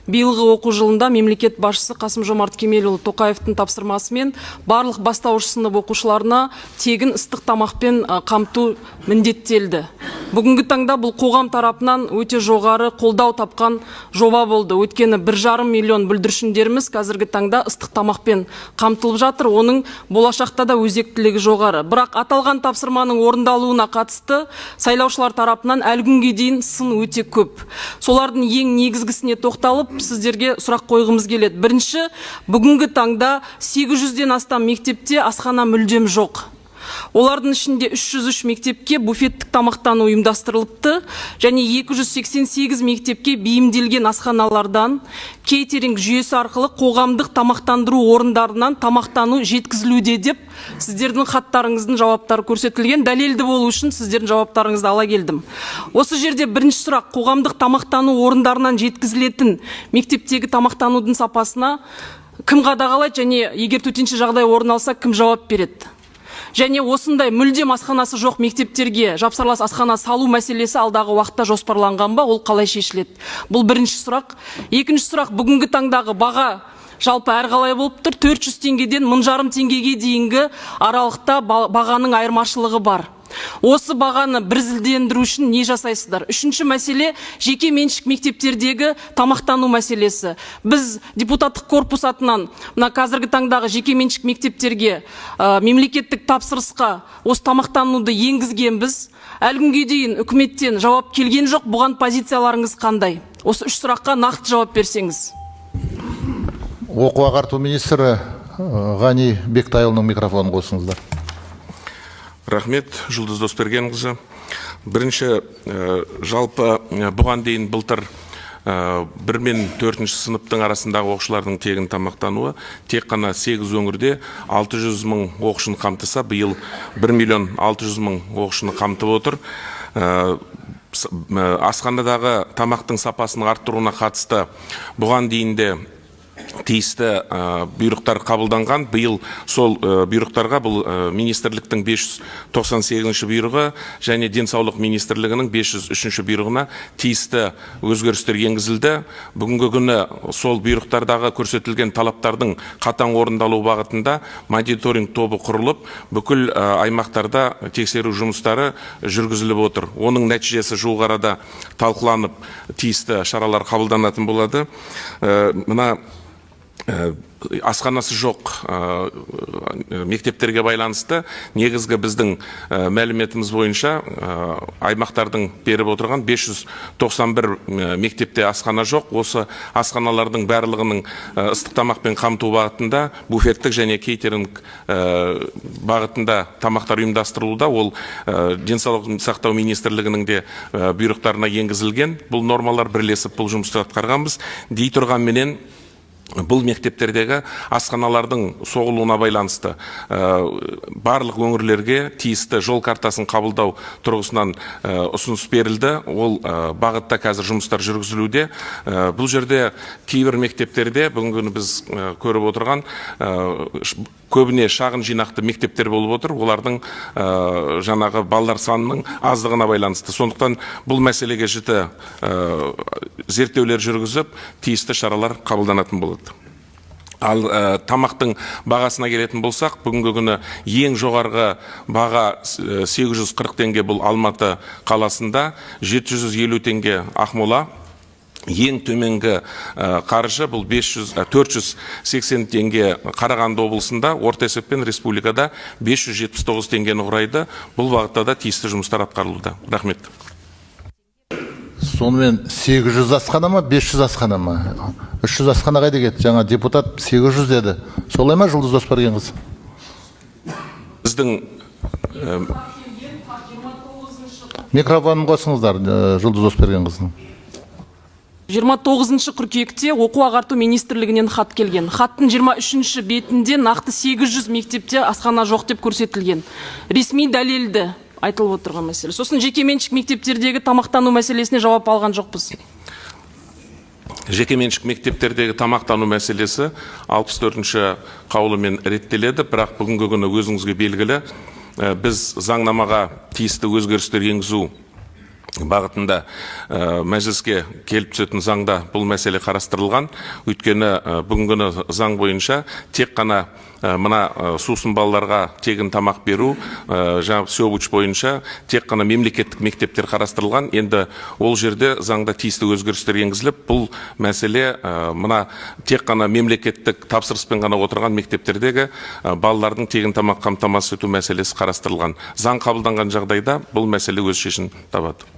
биылғы оқу жылында мемлекет басшысы Қасым-Жомарт Кемелұлы Тоқаевтың тапсырмасымен барлық бастауыш сынып оқушыларына тегін ыстық тамақпен қамту міндеттелді. Бүгінгі таңда бұл қоғам тарапынан өте жоғары қолдау тапқан жоба болды. Өйткені 1,5 миллион бүлдіршіндеріміз қазіргі таңда ыстық тамақпен қамтылып жатыр. Оның болашақта да өзектілігі жоғары. Бірақ аталған тапсырманың орындалуына қатысты сайлаушылар тарапынан әлі күнге дейін сын өте көп. Солардың ең негізгісіне тоқталып, сіздерге сұрақ қойғымыз келеді. Бірінші, бүгінгі таңда 800-ден астам мектепте асхана мүлдем жоқ. Олардың ішінде 303 мектепке буфеттік тамақтану ұйымдастырылыпты, және 288 мектепке бейімделген асханалардан кейтеринг жүйесі арқылы қоғамдық тамақтандыру орындарынан тамақтану жеткізілуде деп сіздердің хаттарыңыздың жауаптары көрсетілген. Дәлелді болу үшін сіздердің жауаптарыңызды ала келдім. Осы жерде бірінші сұрақ: қоғамдық тамақтану орындарынан жеткізілетін мектептегі тамақтанудың сапасына кім қадағалайды, және егер төтенше жағдай орын алса, кім жауап береді? Және осындай мүлдем асханасы жоқ мектептерге жапсарлас асхана салу мәселесі алдағы уақытта жоспарланған ба, ол қалай шешіледі? Бұл бірінші сұрақ. Екінші сұрақ: бүгінгі таңдағы баға жалпы әрқалай болып тұр. 400 теңгеден 1,5 теңгеге дейінгі аралықта бағаның айырмашылығы бар. Осы бағаны біріздендіру үшін не жасайсыздар? Үшінші мәселе: жеке меншік мектептердегі тамақтану мәселесі. Біз депутаттық корпус атынан қазіргі таңдағы жеке меншік мектептерге мемлекеттік тапсырысқа осы тамақтануды енгізгенбіз. Әлі күнге дейін үкіметтен жауап келген жоқ. Бұған позицияларыңыз қандай? Осы үш сұраққа нақты жауап берсеңіз. Оқу ағарту министрі Ғани Бектайұлының микрофонын қосыңыздар. Рахмет, Жұлдыз Досбергенқызы. Бірінші, жалпы бұған дейін былтыр 1 мен 4 сыныптың арасындағы оқушылардың тегін тамақтануы тек қана 8 өңірде 600 мың оқушыны қамтыса, биыл 1,6 миллион оқушыны қамтып отыр. Асханадағы тамақтың сапасының арттыруына қатысты бұған дейінде тиісті бұйрықтар қабылданған. Биыл сол бұйрықтарға бұл министрліктің 598 бұйрығы және денсаулық министрлігінің 503 бұйрығына тиісті өзгерістер енгізілді. Бүгінгі күні сол бұйрықтардағы көрсетілген талаптардың қатаң орындалу бағытында мониторинг тобы құрылып, бүкіл аймақтарда тексеру жұмыстары жүргізіліп отыр. Оның нәтижесі жуық арада талқыланып, тиісті шаралар қабылданатын болады. Мына асханасы жоқ мектептерге байланысты негізгі біздің мәліметіміз бойынша аймақтардың беріп отырған 591 мектепте асхана жоқ. Осы асханалардың барлығының ыстық тамақпен қамту бағытында буфеттік және кейтеринг бағытында тамақтар ұйымдастырылуда. Ол денсаулық сақтау министрлігінің де бұйрықтарына енгізілген. Бұл нормалар бірлесіп бұл жұмысты атқарғанбыз. Дей тұрғанменен бұл мектептердегі асханалардың соғылуына байланысты барлық өңірлерге тиісті жол картасын қабылдау тұрғысынан ұсыныс берілді. Ол бағытта қазір жұмыстар жүргізілуде. Бұл жерде кейбір мектептерде бүгінгі біз көріп отырған көбіне шағын жинақты мектептер болып отыр. Олардың жаңағы балалар санының аздығына байланысты. Сондықтан бұл мәселеге жіті зерттеулер жүргізіп, тиісті шаралар қабылданатын болады. Ал тамақтың бағасына келетін болсақ, бүгінгі күні ең жоғарғы баға 840 теңге бұл Алматы қаласында, 750 теңге Ақмола. Ең төменгі қаржы бұл 480 теңге Қарағанды облысында, орта есеппен республикада 579 теңгені құрайды. Бұл бағытта да тиісті жұмыстар атқарылуда. Рахмет. Сонымен 800 асхана ма, 500 асхана ма? 300 асхана қайда кетті? Жаңа депутат 800 деді. Солай ма, Жұлдыз Досбергенқызы? Біздің микрофонын қосыңыздар, Жұлдыз Досбергенқызының. 29 қыркүйекте оқу ағарту министрлігінен хат келген. Хаттың 23 бетінде нақты 800 мектепте асхана жоқ деп көрсетілген. Ресми дәлелді айтылып отырған мәселе. Сосын жекеменшік мектептердегі тамақтану мәселесіне жауап алған жоқпыз. Жекеменшік мектептердегі тамақтану мәселесі 64-ші қаулымен реттеледі, бірақ бүгінгі күні өзіңізге белгілі, біз заңнамаға тиісті өзгерістер енгізу бағытында мәжіліске келіп түсетін заңда бұл мәселе қарастырылған. Өйткені бүгінгі заң бойынша тек қана мына сусын балаларға тегін тамақ беру, жаңа Всеобуч бойынша тек қана мемлекеттік мектептер қарастырылған. Енді ол жерде заңда тиісті өзгерістер енгізіліп, бұл мәселе мына тек қана мемлекеттік тапсырыспен ғана отырған мектептердегі балалардың тегін тамақ қамтамасыз ету мәселесі қарастырылған. Заң қабылданған жағдайда бұл мәселе өз шешімін табады.